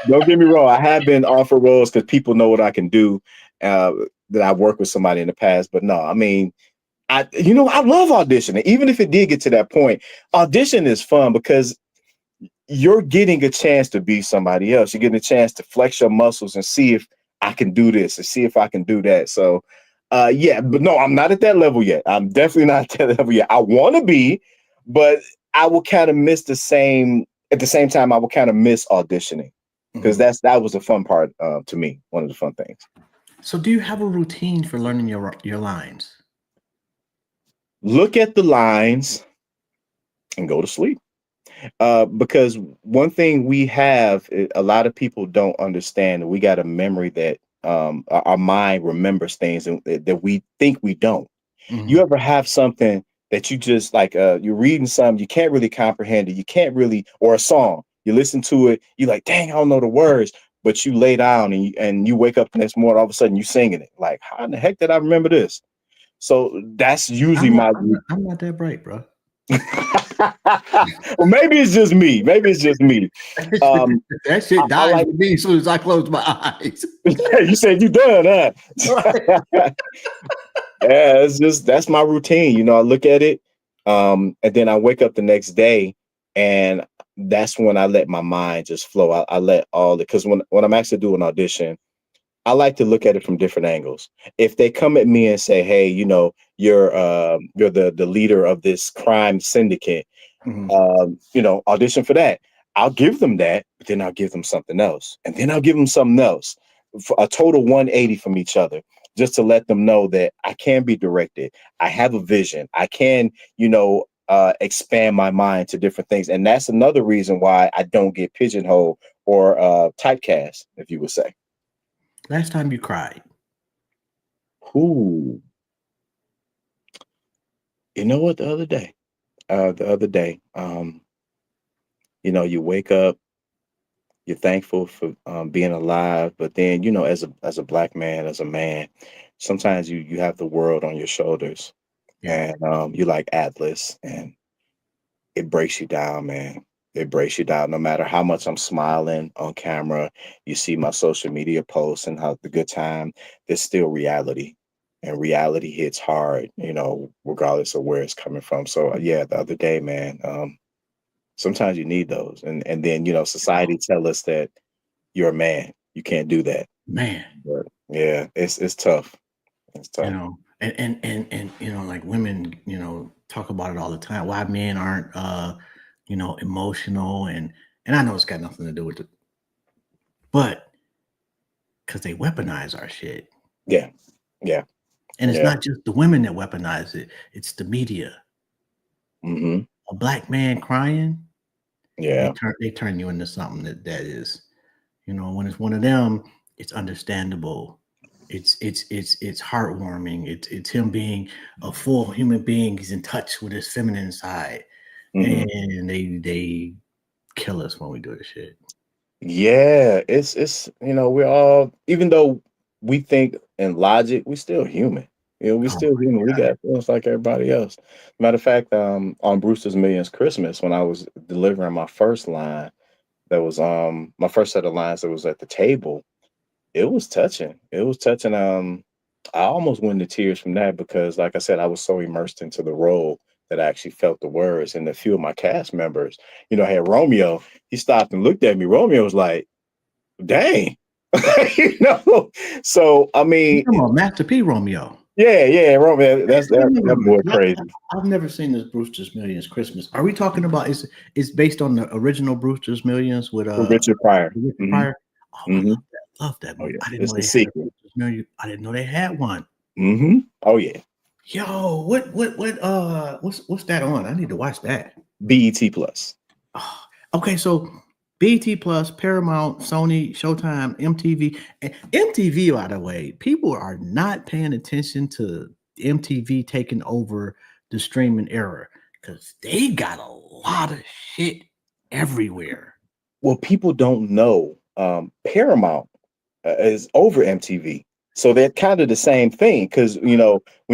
Don't get me wrong. I have been offered roles because people know what I can do. That I worked with somebody in the past, but no, I mean, I love auditioning. Even if it did get to that point, audition is fun because you're getting a chance to be somebody else. You're getting a chance to flex your muscles and see if I can do this and see if I can do that. So, yeah, but no, I'm not at that level yet. I'm definitely not at that level yet. I want to be, but I will kind of miss at the same time, I will kind of miss auditioning because that was a fun part to me. One of the fun things. So do you have a routine for learning your lines? Look at the lines and go to sleep. Because one thing we have, a lot of people don't understand, we got a memory that our mind remembers things that we think we don't. You ever have something that you just like, you're reading something, you can't really comprehend it, you can't really, or a song, you listen to it, you're like, dang, I don't know the words, but you lay down and you wake up the next morning, all of a sudden you singing it. Like, how in the heck did I remember this? So that's usually I'm not that bright, bro. Well, maybe it's just me. That shit dies like, with me as soon as I close my eyes. You said you done, huh? Yeah, that's my routine. I look at it, and then I wake up the next day, and that's when I let my mind just flow. I let all the because when I'm actually doing an audition, I like to look at it from different angles. If they come at me and say, "Hey, you're the leader of this crime syndicate," audition for that. I'll give them that, but then I'll give them something else, and then I'll give them something else. For a total 180 from each other, just to let them know that I can be directed. I have a vision. I can, expand my mind to different things, and that's another reason why I don't get pigeonholed or typecast, if you would say. Last time you cried? Ooh. You know what? The other day, you wake up, you're thankful for being alive, but then, as a black man, as a man, sometimes you have the world on your shoulders, Yeah. and you like Atlas, and it breaks you down, man. It breaks you down. No matter how much I'm smiling on camera, you see my social media posts and how the good time, there's still reality. And reality hits hard, regardless of where it's coming from. So yeah, the other day, man, sometimes you need those. And then, society tell us that you're a man. You can't do that. Man. But yeah, it's tough. It's tough. And like women, talk about it all the time. Why men aren't emotional and I know it's got nothing to do with it, but because they weaponize our shit. Yeah. Yeah. And it's not just the women that weaponize it, it's the media. A black man crying, they turn you into something that is, when it's one of them, it's understandable. It's heartwarming. It's him being a full human being. He's in touch with his feminine side, and they kill us when we do this shit. Yeah, it's we're all, even though we think in logic, we still human. We still human. We got feelings like everybody else. Matter of fact, on Brewster's Millions Christmas, when I was delivering my first line, that was my first set of lines that was at the table. It was touching. It was touching. I almost went into tears from that because, like I said, I was so immersed into the role that I actually felt the words. And a few of my cast members, I had Romeo. He stopped and looked at me. Romeo was like, "Dang," So I mean, Master P. Romeo. Yeah, Romeo. That's that boy crazy. I've never seen this Brewster's Millions Christmas. Are we talking about is based on the original Brewster's Millions with Richard Pryor? Pryor? Oh, I love that movie. Oh, yeah. I didn't know they had a Brewster's Millions. I didn't know they had one. Oh yeah. Yo, what's that on? I need to watch that. BET Plus. Oh, okay, so BET Plus, Paramount, Sony, Showtime, MTV. And MTV, by the way, people are not paying attention to MTV taking over the streaming era because they got a lot of shit everywhere. Well, people don't know Paramount is over MTV. So they're kind of the same thing. Because, when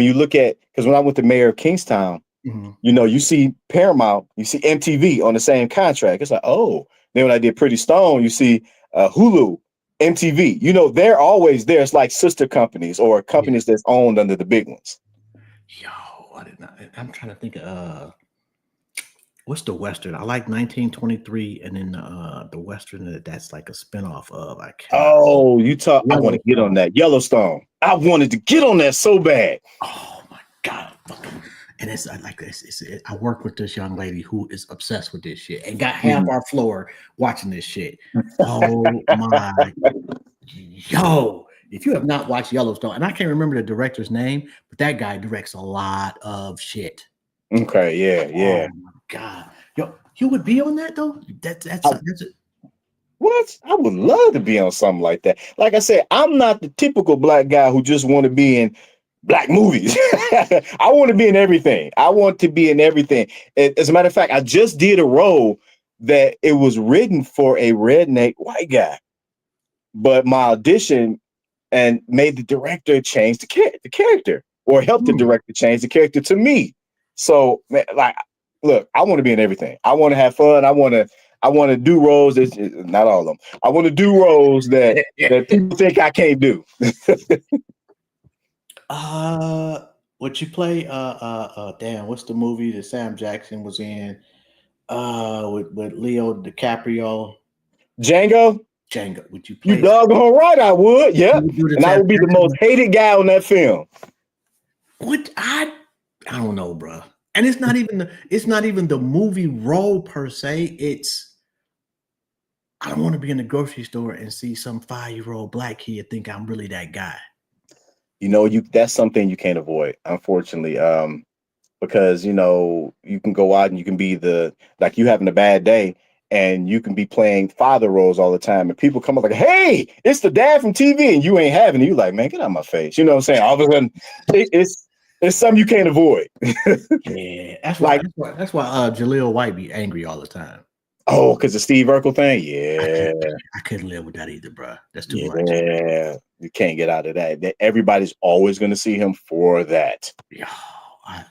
you look at, because when I went to Mayor of Kingstown, Mhm. you see Paramount, you see MTV on the same contract. It's like, oh, then when I did Pretty Stone, you see Hulu, MTV. They're always there. It's like sister companies or Yeah. companies that's owned under the big ones. Yo, I did not. I'm trying to think of what's the Western? I like 1923, and then the Western that's like a spinoff of I cannot. Oh, you talk. I want to get on Yellowstone. that Yellowstone. I wanted to get on that so bad. Oh my god! And it's like this. I work with this young lady who is obsessed with this shit and got half Mhm. our floor watching this shit. Oh my, yo! If you have not watched Yellowstone, and I can't remember the director's name, but that guy directs a lot of shit. Okay, yeah, Oh yeah. my god, yo, you would be on that though? I, That's it. what? I would love to be on something like that. Like I said, I'm not the typical black guy who just want to be in black movies. I want to be in everything. I want to be in everything. As a matter of fact, I just did a role that it was written for a redneck white guy, but my audition and made the director change the character or help the Hmm. director change the character to me. So, man, like, look, I want to be in everything. I want to have fun. I want to do roles that not all of them. I want to do roles that people think I can't do. Uh, what you play? Damn, what's the movie that Sam Jackson was in? With Leo DiCaprio, Django, Django. Would you you play? doggone right, I would. You Yep, would do the and I Sam would be the most Jackson? hated guy on that film. What I don't know, bro. And it's not even the movie role per se. It's I don't want to be in the grocery store and see some 5-year-old black kid think I'm really that guy. You that's something you can't avoid, unfortunately. Because you can go out and you can be like you having a bad day and you can be playing father roles all the time and people come up like, hey, it's the dad from TV, and you ain't having it. You like, man, get out of my face. You know what I'm saying? All of a sudden it's something you can't avoid. Yeah, that's why Like, Jaleel White be angry all the time. oh, because the Steve Urkel thing. I Yeah, can't I couldn't live with that either, bro. That's too much. yeah, you can't get out of that. Everybody's always going to see him for that. Yo, I,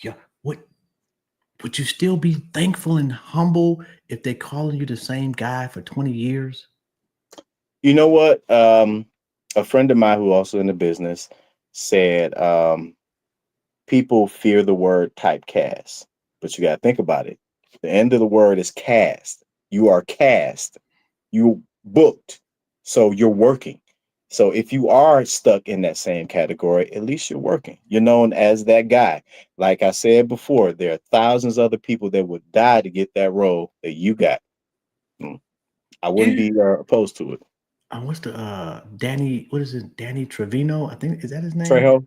yo, would you still be thankful and humble if they calling you the same guy for 20 years? You know what? A friend of mine who also in the business said, people fear the word typecast, but you got to think about it. The end of the word is cast. You are cast. You booked. So you're working. So if you are stuck in that same category, at least you're working. You're known as that guy. Like I said before, there are thousands of other people that would die to get that role that you got. I wouldn't Yeah. be opposed to it. What's the Danny? What is it? Danny Trevino? I think is that his name? Trejo?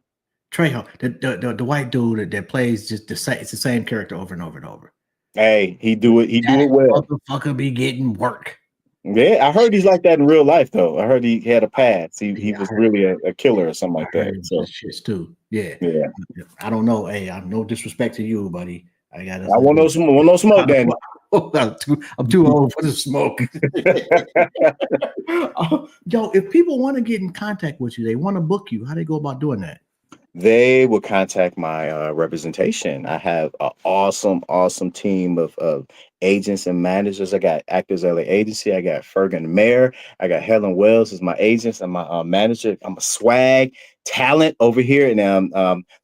Trejo, the white dude that plays just the same. It's the same character over and over and over. Hey, he do it. He do That it well. motherfucker be getting work. Yeah, I heard he's like that in real life, though. I heard he had a past. He Yeah, was really a killer or something I like heard that. him So just shits too. Yeah, yeah, I don't know. Hey, I'm no disrespect to you, buddy. I got I want no smoke, Danny. I'm too old for the smoke. Yo, if people want to get in contact with you, they want to book you. How they go about doing that? They will contact my representation. I have an awesome team of agents and managers. I got Actors LA Agency. I got Fergan Mayer. I got Helen Wells as my agents and my manager. I'm a swag talent over here, and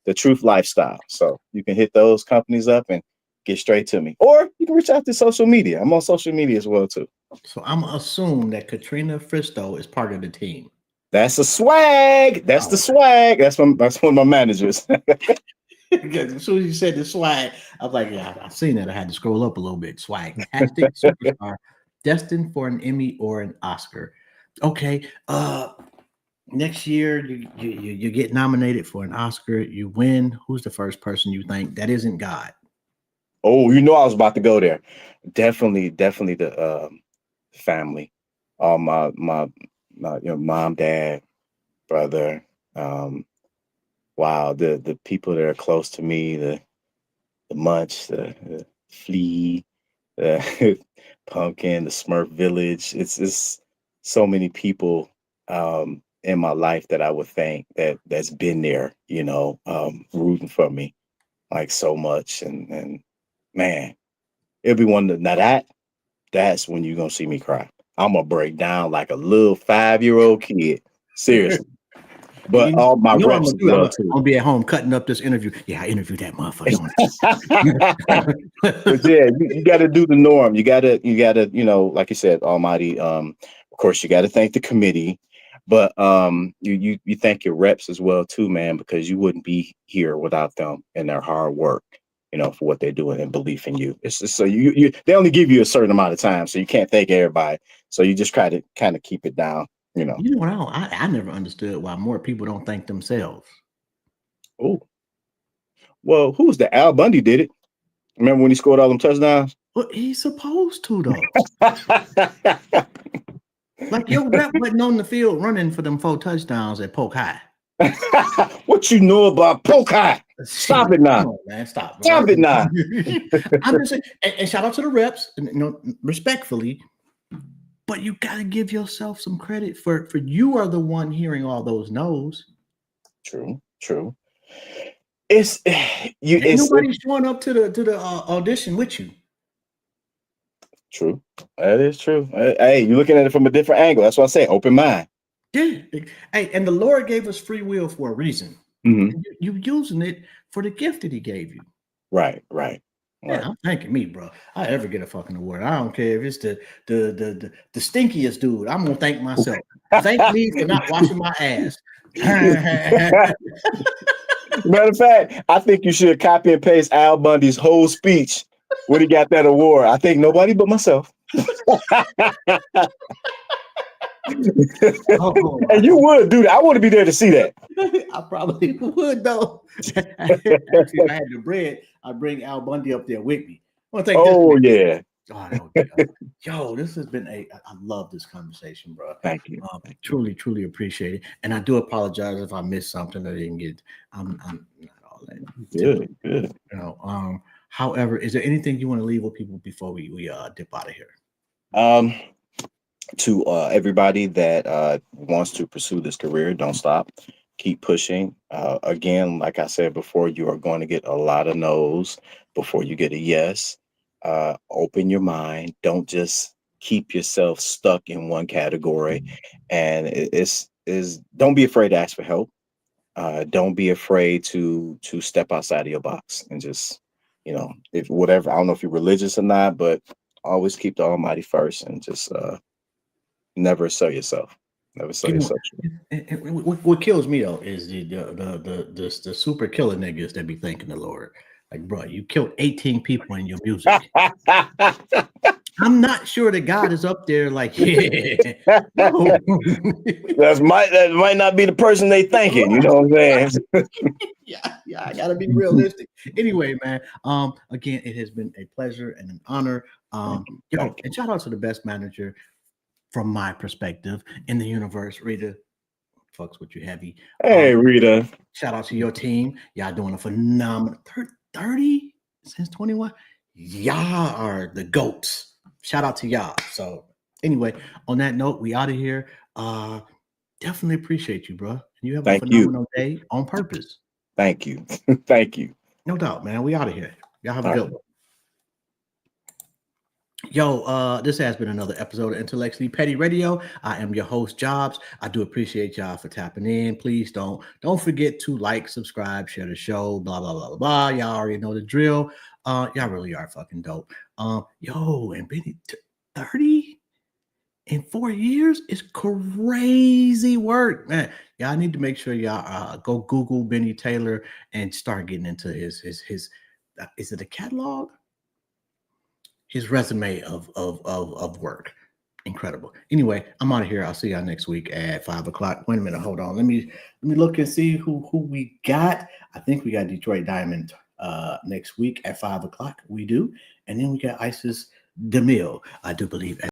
the Truth Lifestyle. So you can hit those companies up and get straight to me, or you can reach out to social media. I'm on social media as well too. So I'm gonna assume that Katrina Fristo is part of the team. That's a swag. That's the Oh, swag. That's one of my managers. because as soon as you said the swag, I was like, yeah, I've seen that. I had to scroll up a little bit. Swag-tastic superstar, destined for an Emmy or an Oscar. Okay. Next year you get nominated for an Oscar. You win. Who's the first person you think that isn't God? Oh, I was about to go there. Definitely the family. My mom, dad, brother. Wow, the people that are close to me, the Munch, the Flea, Pumpkin, the Smurf Village. It's so many people in my life that I would thank that's been there, rooting for me like so much. And man, it'll be one that now that's when you're gonna see me cry. I'm gonna break down like a little 5-year-old kid. Seriously. But all my You know what I'm reps gonna as do? I'm well gonna, too. I'm gonna be at home cutting up this interview. Yeah, I interviewed that motherfucker. But yeah, you got to do the norm. You got to, like you said, Almighty. Of course, you got to thank the committee, but you thank your reps as well too, man, because you wouldn't be here without them and their hard work, for what they're doing and belief in you. It's just, so they only give you a certain amount of time, so you can't thank everybody. So you just try to kind of keep it down, You know what? I never understood why more people don't thank themselves. Oh, well, who was the Al Bundy did it? Remember when he scored all them touchdowns? Well, he's supposed to though. Like your rep wasn't on the field running for them 4 touchdowns at Polk High. What you know about Polk High? Stop it now. Come on, man. Stop. Stop it now. I'm just saying, and shout out to the reps, respectfully, but you got to give yourself some credit for you are the one hearing all those no's. True. It's you. Ain't nobody showing up to the audition with you. True. That is true. Hey, you're looking at it from a different angle. That's what I say. Open mind. Yeah. Hey, and the Lord gave us free will for a reason. Mm-hmm. You using it for the gift that He gave you. Right. Yeah, I'm thanking me, bro. I ever get a fucking award. I don't care if it's the stinkiest dude. I'm gonna thank myself. Thank me for not washing my ass. Matter of fact, I think you should copy and paste Al Bundy's whole speech when he got that award. I think nobody but myself. And you would do that. I want to be there to see that. I probably would though. Actually, if I had the bread, I'd bring Al Bundy up there with me. Yeah. Yo, this has been I love this conversation, bro. Thank you. Truly appreciate it. And I do apologize if I missed something I didn't get. I'm not all that. Good. However, is there anything you want to leave with people before we dip out of here? To everybody that wants to pursue this career, don't stop. Keep pushing. Again, like I said before, you are going to get a lot of no's before you get a yes. Open your mind. Don't just keep yourself stuck in one category. And don't be afraid to ask for help. Don't be afraid to step outside of your box and just, if whatever, I don't know if you're religious or not, but always keep the Almighty first and just never sell yourself. Never sell yourself. What kills me though is the super killer niggas that be thanking the Lord. Like, bro, you killed 18 people in your music. I'm not sure that God is up there like, yeah. No. that might not be the person they thinking, you know what I'm saying? yeah, I gotta be realistic. Anyway, man. Again, it has been a pleasure and an honor. And shout out to the best manager from my perspective in the universe, Rita. Fucks with you heavy. Hey, Rita. Shout out to your team. Y'all doing a phenomenal 30 since 21. Y'all are the GOATs. Shout out to y'all. So anyway, on that note, we out of here. Definitely appreciate you, bro. And you have a phenomenal day on purpose. Thank you. Thank you. No doubt, man. We out of here. Y'all have a good one. Yo, this has been another episode of Intellectually Petty Radio. I am your host, Jobs. I do appreciate y'all for tapping in. Please don't forget to like, subscribe, share the show, blah, blah, blah, blah. Y'all already know the drill. Y'all really are fucking dope. Yo, and Bennie, 30 in 4 years is crazy work, man. Y'all need to make sure y'all go Google Bennie Taylor and start getting into his is it a catalog? His resume of work. Incredible. Anyway, I'm out of here. I'll see y'all next week at 5:00. Wait a minute, hold on. Let me look and see who we got. I think we got Detroit Diamond next week at 5:00. We do. And then we got Isis DeMille, I do believe.